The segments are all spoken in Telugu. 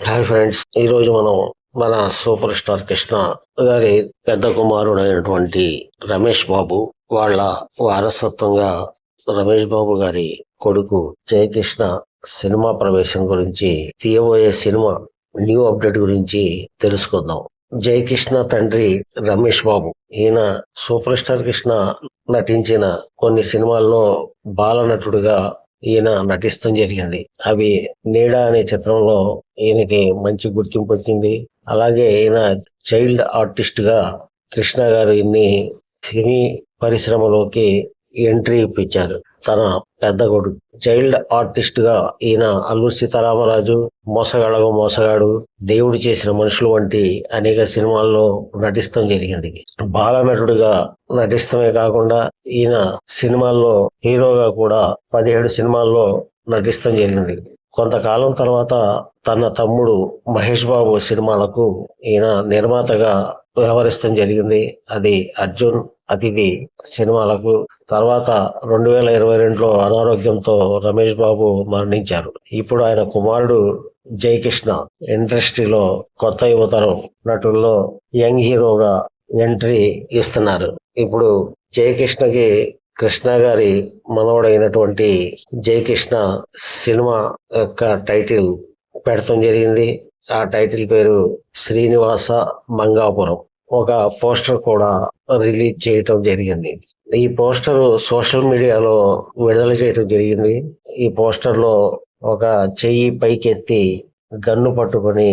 హాయ్ ఫ్రెండ్స్, ఈ రోజు మనం మన సూపర్ స్టార్ కృష్ణ గారి పెద్ద కుమారుడైనటువంటి రమేష్ బాబు వాళ్ళ వారసత్వంగా రమేష్ బాబు గారి కొడుకు జయకృష్ణ సినిమా ప్రవేశం గురించి, తీయబోయే సినిమా న్యూ అప్డేట్ గురించి తెలుసుకుందాం. జయకృష్ణ తండ్రి రమేష్ బాబు, ఈయన సూపర్ స్టార్ కృష్ణ నటించిన కొన్ని సినిమాల్లో బాల నటుడుగా ఈయన నటిస్తాం జరిగింది. అవి నీడ అనే చిత్రంలో ఈయనకి మంచి గుర్తింపు వచ్చింది. అలాగే ఈయన చైల్డ్ ఆర్టిస్ట్ గా కృష్ణ గారు ఇన్ని సినీ పరిశ్రమలోకి ఎంట్రీ ఇప్పించారు. తన పెద్ద కొడుకు చైల్డ్ ఆర్టిస్ట్ గా ఈయన అల్లూరి సీతారామరాజు, మోసగాళ్ళకు మోసగాడు, దేవుడు చేసిన మనుషులు వంటి అనేక సినిమాల్లో నటిస్తాం జరిగింది. బాల నటుడిగా నటిస్తమే కాకుండా ఈయన సినిమాల్లో హీరోగా కూడా 17 సినిమాల్లో నటిస్తాం జరిగింది. కొంతకాలం తర్వాత తన తమ్ముడు మహేష్ బాబు సినిమాలకు ఈయన నిర్మాతగా వ్యవహరిస్తాం జరిగింది. అది అర్జున్ అతిథి సినిమాలకు. తర్వాత 2022లో అనారోగ్యంతో రమేష్ బాబు మరణించారు. ఇప్పుడు ఆయన కుమారుడు జయకృష్ణ ఇండస్ట్రీలో కొత్త యువతరం నటుల్లో యంగ్ హీరోగా ఎంట్రీ ఇస్తున్నారు. ఇప్పుడు జయకృష్ణకి కృష్ణ గారి మనవడైనటువంటి జయకృష్ణ సినిమా యొక్క టైటిల్ పెడతాం జరిగింది. ఆ టైటిల్ పేరు శ్రీనివాస మంగాపురం. ఒక పోస్టర్ కూడా రిలీజ్ చేయటం జరిగింది. ఈ పోస్టర్ సోషల్ మీడియాలో విడుదల చేయటం జరిగింది. ఈ పోస్టర్ లో ఒక చెయ్యి పైకెత్తి గన్ను పట్టుకొని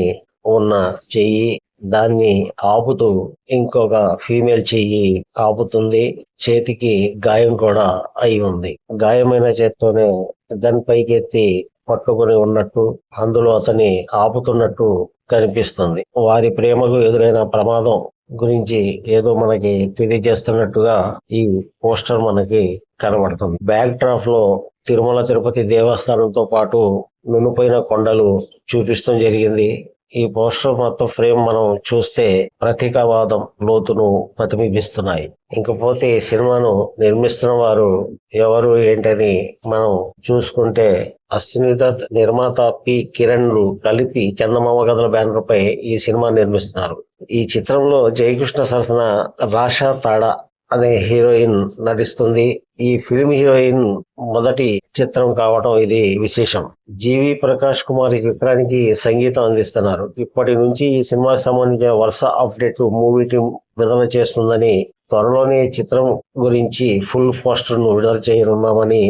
ఉన్న చెయ్యి, దాన్ని ఆపుతూ ఇంకొక ఫీమేల్ చెయ్యి ఆపుతుంది. చేతికి గాయం కూడా అయి ఉంది. గాయమైన చేత్తోనే గన్ పైకెత్తి పట్టుకొని ఉన్నట్టు, అందులో అతని ఆపుతున్నట్టు కనిపిస్తుంది. వారి ప్రేమకు ఎదురైన ప్రమాదం గురించి ఏదో మనకి తెలియజేస్తున్నట్టుగా ఈ పోస్టర్ మనకి కనబడుతుంది. బ్యాక్ డ్రాప్ లో తిరుమల తిరుపతి దేవస్థానంతో పాటు నునుపైన కొండలు చూపిస్తాం జరిగింది. ఈ పోస్టర్ మొత్తం ఫ్రేమ్ మనం చూస్తే ప్రతీకవాదం లోతును ప్రతిబింబిస్తున్నాయి. ఇంకపోతే ఈ సినిమాను నిర్మిస్తున్న వారు ఎవరు ఏంటని మనం చూసుకుంటే, అశ్విని దత్, నిర్మాత పి కిరణ్ లు కలిపి చందమామ కథల బ్యానర్ పై ఈ సినిమా నిర్మిస్తున్నారు. ఈ చిత్రంలో జయకృష్ణ సరసన రాషా తాడా అనే హీరోయిన్ నటిస్తుంది. ఈ ఫిల్మ్ హీరోయిన్ మొదటి చిత్రం కావటం ఇది విశేషం. జీవి ప్రకాష్ కుమార్ ఈ చిత్రానికి సంగీతం అందిస్తున్నారు. ఇప్పటి నుంచి ఈ సినిమాకి సంబంధించిన వరుస అప్డేట్ మూవీ టీం విడుదల చేస్తుందని, త్వరలోనే చిత్రం గురించి ఫుల్ పోస్టర్ ను విడుదల చేయనున్నామని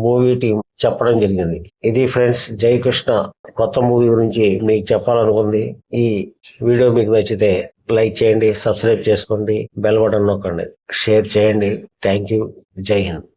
మూవీ టీం చెప్పడం జరిగింది. ఇది ఫ్రెండ్స్, జయకృష్ణ కొత్త మూవీ గురించి మీకు చెప్పాలనుకుంది. ఈ వీడియో మీకు నచ్చితే లైక్ చేయండి, సబ్స్క్రైబ్ చేసుకోండి, బెల్ బటన్ నొక్కండి, షేర్ చేయండి. Thank you. జై హింద్.